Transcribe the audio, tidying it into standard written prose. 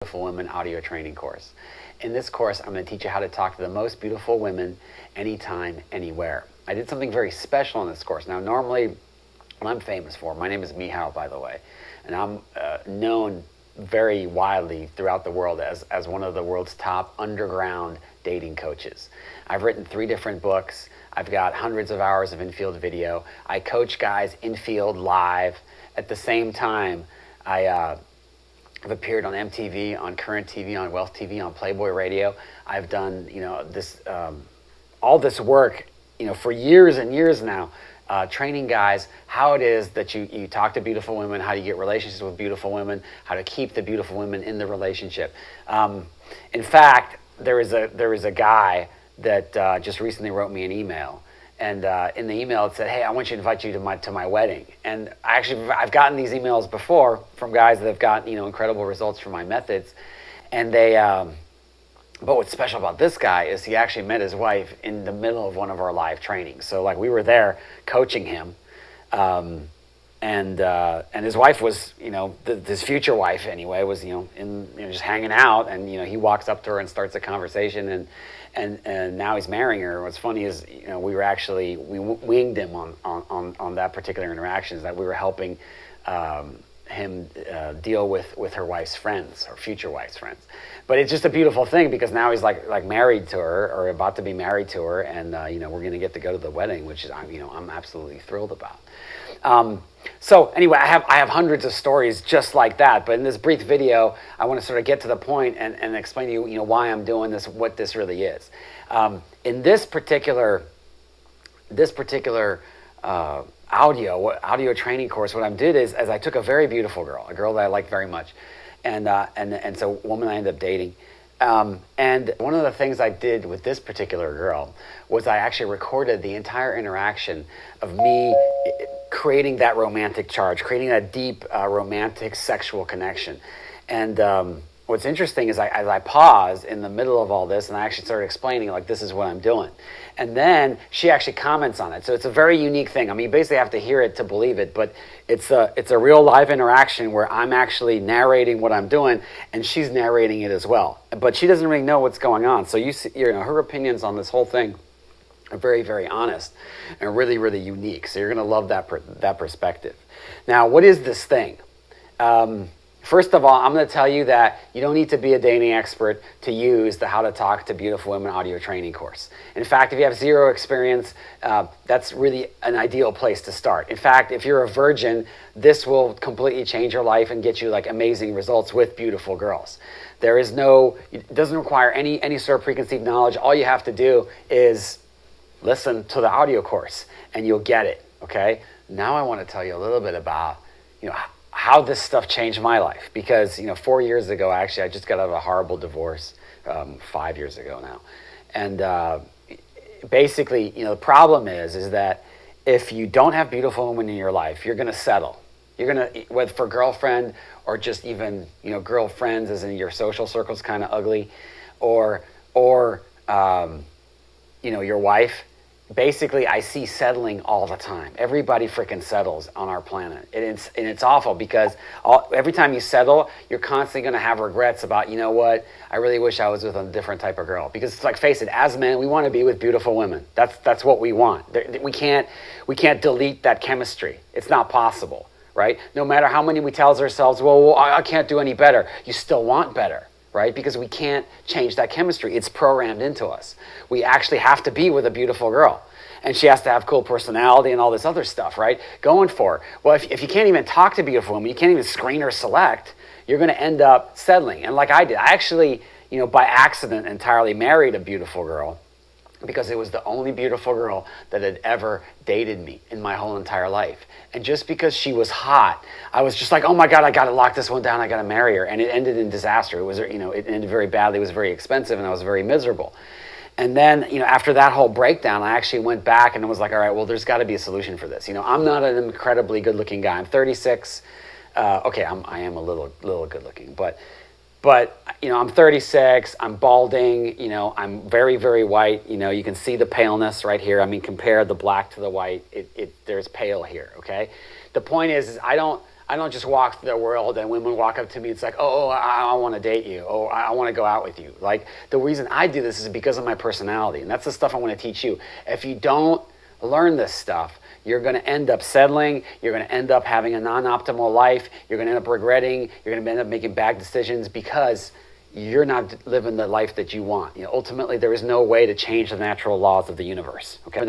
Beautiful Women audio training course. In this course, I'm going to teach you how to talk to the most beautiful women anytime, anywhere. I did something very special in this course. Now, normally, what I'm famous for, my name is Michal, by the way, and I'm known very widely throughout the world as one of the world's top underground dating coaches. I've written 3 different books. I've got hundreds of hours of in-field video. I coach guys in-field live. At the same time, I've appeared on MTV, on Current TV, on Wealth TV, on Playboy Radio. I've done, all this work, for years and years now, training guys how it is that you talk to beautiful women, how you get relationships with beautiful women, how to keep the beautiful women in the relationship. In fact, there is a guy that just recently wrote me an email. And in the email it said, "Hey, I want you to invite you to my wedding." And I've gotten these emails before from guys that have got incredible results from my methods. And but what's special about this guy is he actually met his wife in the middle of one of our live trainings. So like we were there coaching him, and his wife was his future wife anyway was just hanging out, and he walks up to her and starts a conversation, and now he's marrying her. What's funny is we winged him on that particular interaction, is that we were helping him deal with her wife's friends, her future wife's friends. But it's just a beautiful thing because now he's like married to her, or about to be married to her, and we're going to get to go to the wedding, which is I'm absolutely thrilled about. So anyway, I have hundreds of stories just like that, but in this brief video, I want to sort of get to the point and explain to you, why I'm doing this, what this really is. In this particular audio training course, what I did is I took a very beautiful girl, a girl that I liked very much, and so a woman I ended up dating. And one of the things I did with this particular girl was I actually recorded the entire interaction of me creating that romantic charge, creating that deep romantic sexual connection. And what's interesting is as I paused in the middle of all this, and I actually started explaining, like, this is what I'm doing. And then she actually comments on it. So it's a very unique thing. I mean, you basically have to hear it to believe it, but it's a real live interaction where I'm actually narrating what I'm doing, and she's narrating it as well. But she doesn't really know what's going on. So you see, her opinions on this whole thing are very, very honest and really, really unique. So you're going to love that perspective. Now, what is this thing? First of all, I'm going to tell you that you don't need to be a dating expert to use the How to Talk to Beautiful Women audio training course. In fact, if you have zero experience, that's really an ideal place to start. In fact, if you're a virgin, this will completely change your life and get you like amazing results with beautiful girls. It doesn't require any sort of preconceived knowledge. All you have to do is listen to the audio course and you'll get it, okay? Now I want to tell you a little bit about, how this stuff changed my life, because 4 years ago, actually, I just got out of a horrible divorce, 5 years ago now, and basically, the problem is that if you don't have beautiful women in your life, you're going to settle. You're going to, whether for girlfriend or just even girlfriends, as in your social circle's kind of ugly, or your wife. Basically, I see settling all the time. Everybody freaking settles on our planet. And it's awful because every time you settle, you're constantly going to have regrets about, I really wish I was with a different type of girl. Because it's like, face it, as men, we want to be with beautiful women. That's what we want. We can't delete that chemistry. It's not possible, right? No matter how many we tell ourselves, well, I can't do any better. You still want better. Right? Because we can't change that chemistry. It's programmed into us. We actually have to be with a beautiful girl. And she has to have cool personality and all this other stuff, right? Going for it. Well, if you can't even talk to beautiful women, you can't even screen or select, you're going to end up settling. And like I did, I actually, by accident entirely married a beautiful girl, because it was the only beautiful girl that had ever dated me in my whole entire life. And just because she was hot, I was just like, oh my God, I got to lock this one down. I got to marry her. And it ended in disaster. It was, it ended very badly. It was very expensive, and I was very miserable. And then, after that whole breakdown, I actually went back and was like, all right, well, there's got to be a solution for this. I'm not an incredibly good-looking guy. I'm 36. Okay, I am a little good-looking, but I'm 36, I'm balding, I'm very, very white, you can see the paleness right here. I mean, compare the black to the white, there's pale here, okay? The point is I don't I don't just walk through the world and women walk up to me. It's like, oh, I want to date you. Oh, I want to go out with you. Like, the reason I do this is because of my personality. And that's the stuff I want to teach you. If you don't learn this stuff, you're going to end up settling. You're going to end up having a non-optimal life. You're going to end up regretting. You're going to end up making bad decisions because you're not living the life that you want. Ultimately, there is no way to change the natural laws of the universe. Okay.